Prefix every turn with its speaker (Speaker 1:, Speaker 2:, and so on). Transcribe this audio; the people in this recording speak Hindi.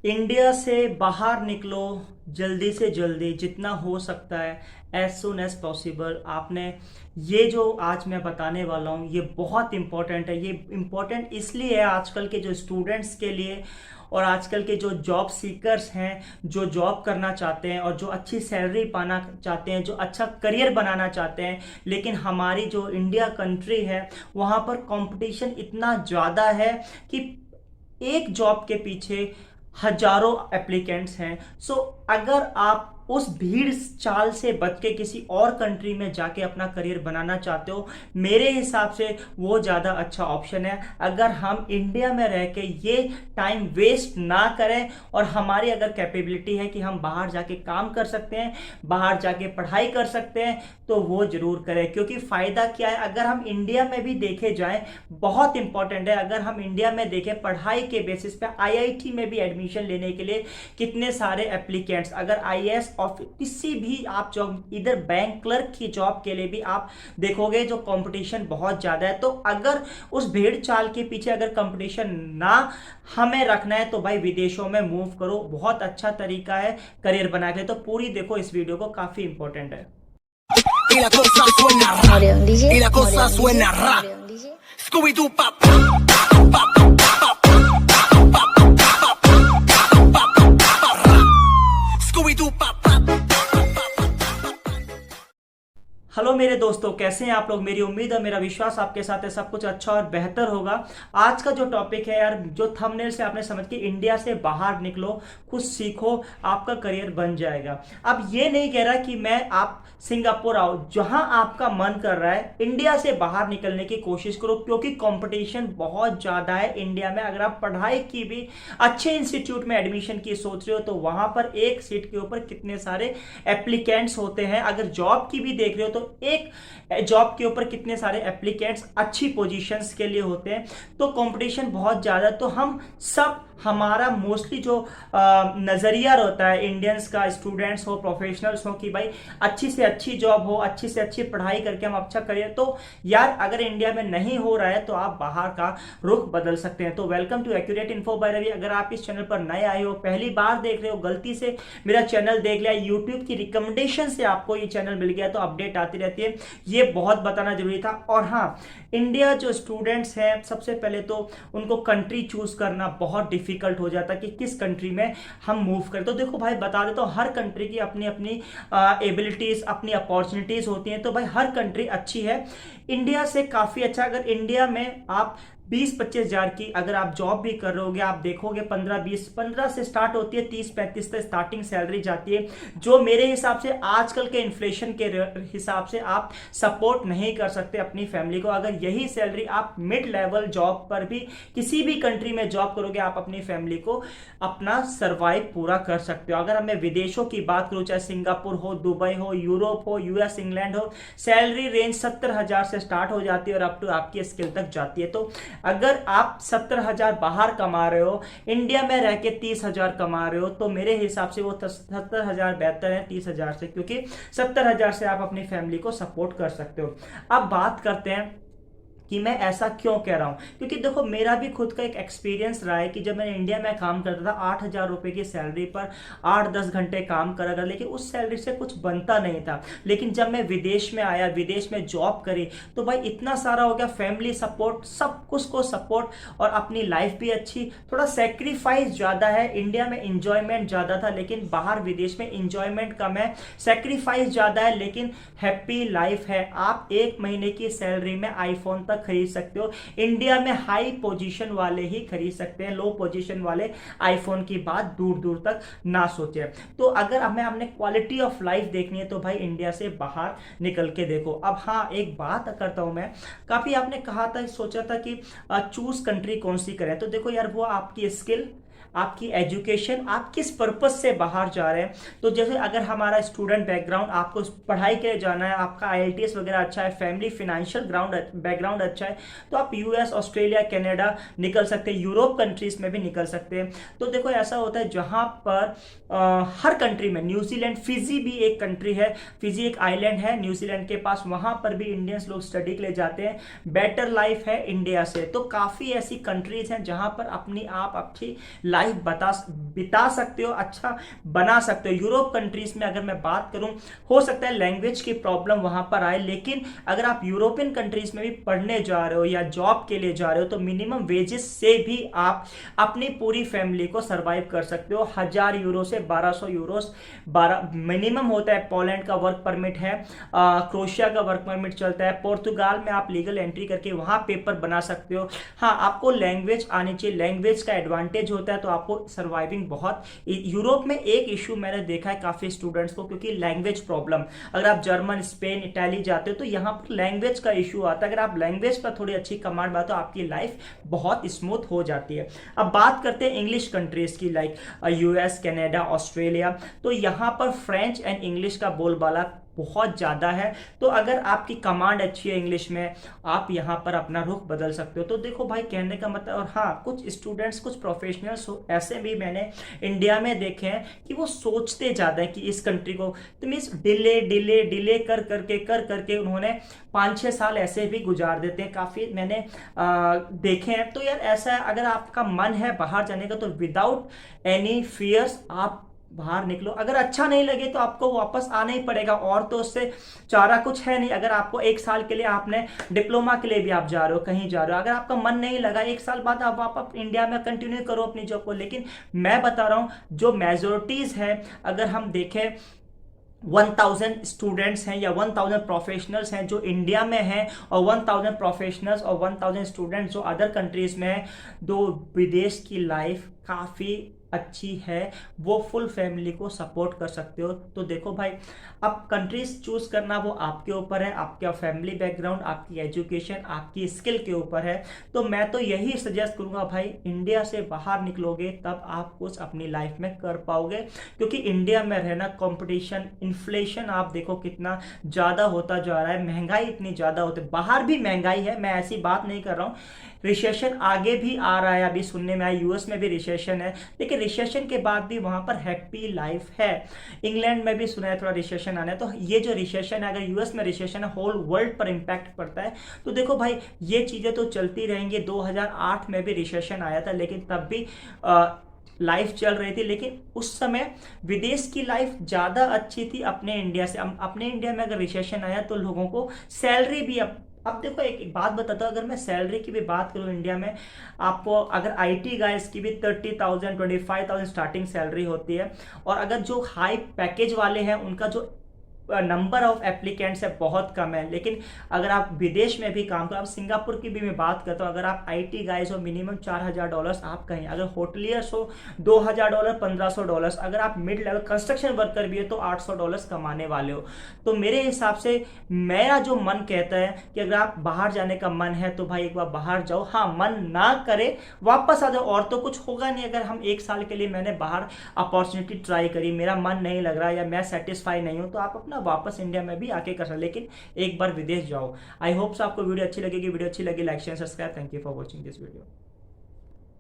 Speaker 1: इंडिया से बाहर निकलो, जल्दी से जल्दी जितना हो सकता है, एज सुन एज पॉसिबल। आपने ये जो आज मैं बताने वाला हूँ ये बहुत इम्पोर्टेंट है। ये इम्पोर्टेंट इसलिए है आजकल के जो स्टूडेंट्स के लिए और आजकल के जो जॉब सीकर्स हैं, जो जॉब करना चाहते हैं और जो अच्छी सैलरी पाना चाहते हैं, जो अच्छा करियर बनाना चाहते हैं। लेकिन हमारी जो इंडिया कंट्री है वहाँ पर कंपटीशन इतना ज़्यादा है कि एक जॉब के पीछे हजारों एप्लीकेंट्स हैं। सो अगर आप उस भीड़ चाल से बच के किसी और कंट्री में जाके अपना करियर बनाना चाहते हो, मेरे हिसाब से वो ज़्यादा अच्छा ऑप्शन है। अगर हम इंडिया में रह के ये टाइम वेस्ट ना करें और हमारी अगर कैपेबिलिटी है कि हम बाहर जाके काम कर सकते हैं, बाहर जाके पढ़ाई कर सकते हैं, तो वो जरूर करें। क्योंकि फ़ायदा क्या है, अगर हम इंडिया में भी देखे जाएं, बहुत इंपॉर्टेंट है। अगर हम इंडिया में देखें पढ़ाई के बेसिस पे आईआईटी में भी एडमिशन लेने के लिए कितने सारे एप्लीकेंट्स, अगर आईएएस ऑफिस किसी भी आप जॉब, इधर बैंक क्लर्क की जॉब के लिए भी आप देखोगे जो कंपटीशन बहुत ज़्यादा है। तो अगर उस भीड़ चाल के पीछे अगर कंपटीशन ना हमें रखना है तो भाई विदेशों में मूव करो, बहुत अच्छा तरीका है करियर बना के। तो पूरी देखो इस वीडियो को, काफ़ी इंपॉर्टेंट है।
Speaker 2: Y la cosa suena ra. Y la cosa suena ra. Scooby Doo pop. Scooby Doo pop.
Speaker 1: Hello मेरे दोस्तों, कैसे हैं आप लोग। मेरी उम्मीद है, मेरा विश्वास आपके साथ है, सब कुछ अच्छा और बेहतर होगा। आज का जो टॉपिक है यार, जो थंबनेल से आपने समझ के, इंडिया से बाहर निकलो, कुछ सीखो, आपका करियर बन जाएगा। अब ये नहीं कह रहा कि मैं आप सिंगापुर आओ, जहां आपका मन कर रहा है इंडिया से बाहर निकलने की कोशिश करो, क्योंकि कंपटीशन बहुत ज़्यादा है इंडिया में। अगर आप पढ़ाई की भी अच्छे इंस्टीट्यूट में एडमिशन की सोच रहे हो तो वहां पर एक सीट के ऊपर कितने सारे एप्लीकेंट्स होते हैं। अगर जॉब की भी देख रहे हो तो एक जॉब के ऊपर कितने सारे एप्लीकेंट्स अच्छी पोजीशंस के लिए होते हैं। तो कंपटीशन बहुत ज़्यादा। तो हम सब, हमारा मोस्टली जो नज़रिया रहता है इंडियंस का, स्टूडेंट्स हो, प्रोफेशनल्स हो, कि भाई अच्छी से अच्छी जॉब हो, अच्छी से अच्छी पढ़ाई करके हम अच्छा करियर। तो यार अगर इंडिया में नहीं हो रहा है तो आप बाहर का रुख बदल सकते हैं। तो welcome to accurate info by Ravi. अगर आप इस चैनल पर नए आए हो, पहली बार देख रहे हो, गलती से मेरा चैनल देख लिया, यूट्यूब की रिकमेंडेशन से आपको ये चैनल मिल गया, तो अपडेट आती रहती है, ये बहुत बताना जरूरी था। और हाँ, इंडिया जो स्टूडेंट्स हैं, सबसे पहले तो उनको कंट्री चूज करना बहुत डिफिकल्ट हो जाता है कि किस कंट्री में हम मूव करें। तो देखो भाई, बता देता हूँ, हर कंट्री की अपनी अपनी एबिलिटीज, अपनी अपॉर्चुनिटीज होती हैं। तो भाई हर कंट्री अच्छी है, इंडिया से काफ़ी अच्छा। अगर इंडिया में आप 20-25 हज़ार की अगर आप जॉब भी कर रहे होगे, आप देखोगे 15 से स्टार्ट होती है, 30-35 तक स्टार्टिंग सैलरी जाती है, जो मेरे हिसाब से आजकल के इन्फ्लेशन के हिसाब से आप सपोर्ट नहीं कर सकते अपनी फैमिली को। अगर यही सैलरी आप मिड लेवल जॉब पर भी किसी भी कंट्री में जॉब करोगे, आप अपनी फैमिली को अपना सर्वाइव पूरा कर सकते हो। अगर मैं विदेशों की बात करूँ, चाहे सिंगापुर हो, दुबई हो, यूरोप हो, यूएस, इंग्लैंड हो, सैलरी रेंज 70,000 से स्टार्ट हो जाती है और अप टू आपकी स्किल तक जाती है। तो अगर आप 70,000 बाहर कमा रहे हो, इंडिया में रह के 30,000 कमा रहे हो, तो मेरे हिसाब से वो 70,000 बेहतर है 30,000 से, क्योंकि 70,000 से आप अपनी फैमिली को सपोर्ट कर सकते हो। अब बात करते हैं कि मैं ऐसा क्यों कह रहा हूँ, क्योंकि देखो मेरा भी खुद का एक एक्सपीरियंस रहा है कि जब मैं इंडिया में काम करता था 8,000 रुपये की सैलरी पर 8-10 घंटे काम करा कर, लेकिन उस सैलरी से कुछ बनता नहीं था। लेकिन जब मैं विदेश में आया, विदेश में जॉब करी, तो भाई इतना सारा हो गया, फैमिली सपोर्ट, सब कुछ को सपोर्ट, और अपनी लाइफ भी अच्छी। थोड़ा सेक्रीफाइस ज़्यादा है, इंडिया में इंजॉयमेंट ज़्यादा था, लेकिन बाहर विदेश में इंजॉयमेंट कम है, सेक्रीफाइस ज़्यादा है, लेकिन हैप्पी लाइफ है। आप एक महीने की सैलरी में आईफोन तक खरीद सकते हो। इंडिया में हाई पोजीशन वाले ही खरीद सकते हैं, लो पोजीशन वाले आईफोन की बात दूर दूर तक ना सोचे। तो अगर हमें हमने क्वालिटी ऑफ लाइफ देखनी है तो भाई इंडिया से बाहर निकल के देखो। अब हाँ, एक बात करता हूं मैं, काफी आपने कहा था, सोचा था कि चूज कंट्री कौन सी करें। तो देखो यार, वो आपकी स्किल, आपकी एजुकेशन, आप किस पर्पस से बाहर जा रहे हैं। तो जैसे अगर हमारा स्टूडेंट बैकग्राउंड, आपको पढ़ाई के लिए जाना है, आपका आईएलटीएस वगैरह अच्छा है, फैमिली फाइनेंशियल बैकग्राउंड अच्छा है, तो आप यूएस, ऑस्ट्रेलिया, कनाडा निकल सकते हैं, यूरोप कंट्रीज में भी निकल सकते हैं। तो देखो ऐसा होता है जहाँ पर हर कंट्री में, न्यूजीलैंड, फिजी भी एक कंट्री है, फिजी एक आइलैंड है न्यूजीलैंड के पास, वहाँ पर भी इंडियंस लोग स्टडी के लिए जाते हैं। बेटर लाइफ है इंडिया से। तो काफ़ी ऐसी कंट्रीज हैं जहाँ पर अपनी आप अच्छी लाइफ बिता सकते हो, अच्छा बना सकते हो। यूरोप कंट्रीज में अगर मैं बात करूं, हो सकता है लैंग्वेज की प्रॉब्लम वहां पर आए, लेकिन अगर आप यूरोपियन कंट्रीज में भी पढ़ने जा रहे हो या जॉब के लिए जा रहे हो तो मिनिमम वेजेस से भी आप अपनी पूरी फैमिली को सर्वाइव कर सकते हो। 1000 यूरो से 1200 यूरोस 12 मिनिमम होता है। पोलैंड का वर्क परमिट है, क्रोएशिया का वर्क परमिट चलता है, पोर्तुगाल में आप लीगल एंट्री करके वहां पेपर बना सकते हो। हाँ, आपको लैंग्वेज आनी चाहिए, लैंग्वेज का एडवांटेज होता है तो आपको सर्वाइविंग बहुत। यूरोप में एक इशू मैंने देखा है काफी स्टूडेंट्स को, क्योंकि लैंग्वेज प्रॉब्लम, अगर आप जर्मन, स्पेन, इटाली जाते हो तो यहाँ पर लैंग्वेज का इशू आता है। अगर आप लैंग्वेज पर थोड़ी अच्छी कमांड बात तो आपकी लाइफ बहुत स्मूथ हो जाती है। अब बात करते हैं इंग्लिश कंट्रीज की, लाइक यूएस, कनाडा, ऑस्ट्रेलिया। तो यहाँ पर फ्रेंच एंड इंग्लिश का बोलबाला बहुत ज़्यादा है। तो अगर आपकी कमांड अच्छी है इंग्लिश में, आप यहाँ पर अपना रुख बदल सकते हो। तो देखो भाई, कहने का मतलब, और हाँ, कुछ स्टूडेंट्स, कुछ प्रोफेशनल्स ऐसे भी मैंने इंडिया में देखे हैं कि वो सोचते ज़्यादा है कि इस कंट्री को, तो मीन्स डिले डिले डिले कर करके उन्होंने 5-6 साल ऐसे भी गुजार देते हैं, काफ़ी मैंने देखे हैं। तो यार ऐसा है, अगर आपका मन है बाहर जाने का तो विदाउट एनी फियर्स आप बाहर निकलो। अगर अच्छा नहीं लगे तो आपको वापस आना ही पड़ेगा, और तो उससे चारा कुछ है नहीं। अगर आपको 1 साल के लिए, आपने डिप्लोमा के लिए भी आप जा रहे हो, कहीं जा रहे हो, अगर आपका मन नहीं लगा 1 साल बाद आप वापस इंडिया में कंटिन्यू करो अपनी जॉब को। लेकिन मैं बता रहा हूं जो मेजोरिटीज है, अगर हम देखें 1000 स्टूडेंट्स हैं या 1000 प्रोफेशनल्स हैं जो इंडिया में हैं, और 1000 प्रोफेशनल्स और 1000 स्टूडेंट्स जो अदर कंट्रीज में हैं, दो विदेश की लाइफ काफ़ी अच्छी है, वो फुल फैमिली को सपोर्ट कर सकते हो। तो देखो भाई, अब कंट्रीज चूज करना वो आपके ऊपर है, आपका फैमिली बैकग्राउंड, आपकी एजुकेशन, आपकी स्किल के ऊपर है। तो मैं तो यही सजेस्ट करूंगा भाई, इंडिया से बाहर निकलोगे तब आप कुछ अपनी लाइफ में कर पाओगे, क्योंकि इंडिया में रहना, कंपटीशन, इन्फ्लेशन आप देखो कितना ज़्यादा होता जा रहा है, महंगाई इतनी ज़्यादा होती है। बाहर भी महंगाई है, मैं ऐसी बात नहीं कर रहा हूँ, रिसेशन आगे भी आ रहा है, अभी सुनने में आया यूएस में भी रिसेशन है, लेकिन रिसेशन के बाद भी वहां पर हैप्पी लाइफ है। इंग्लैंड में भी सुना है थोड़ा रिसेशन आना है। तो ये जो रिसेशन है, अगर यूएस में रिसेशन है, होल वर्ल्ड पर इंपैक्ट पड़ता है। तो देखो भाई, ये चीजें तो चलती रहेंगी। 2008 में भी रिसेशन आया था, लेकिन तब भी लाइफ चल रही थी, लेकिन उस समय विदेश की लाइफ ज़्यादा अच्छी थी अपने इंडिया से। अपने इंडिया में अगर रिसेशन आया तो लोगों को सैलरी भी, अब देखो एक बात बताता हूँ, अगर मैं सैलरी की भी बात करूँ इंडिया में, आपको अगर आईटी गाइस की भी 30,000 25,000 स्टार्टिंग सैलरी होती है, और अगर जो हाई पैकेज वाले हैं उनका जो नंबर ऑफ एप्लीकेंट्स है बहुत कम है। लेकिन अगर आप विदेश में भी काम करो, अब सिंगापुर की भी मैं बात करता हूँ, अगर आप आईटी गाइज हो मिनिमम $4,000 आप कहीं, अगर होटलियर्स हो $2,000 $1,500, अगर आप मिड लेवल कंस्ट्रक्शन वर्कर भी है तो $800 कमाने वाले हो। तो मेरे हिसाब से मेरा जो मन कहता है कि अगर आप बाहर जाने का मन है तो भाई एक बार बाहर जाओ। हाँ, मन ना करे वापस आ जाओ, और तो कुछ होगा नहीं। अगर हम 1 साल के लिए, मैंने बाहर अपॉर्चुनिटी ट्राई करी, मेरा मन नहीं लग रहा या मैं सेटिस्फाई नहीं हूँ, तो आप अपना वापस इंडिया में भी आके कर सकते, लेकिन एक बार विदेश जाओ। आई होप आपको वीडियो अच्छी लगेगी। वीडियो अच्छी लगी like share subscribe. Thank you for watching this video.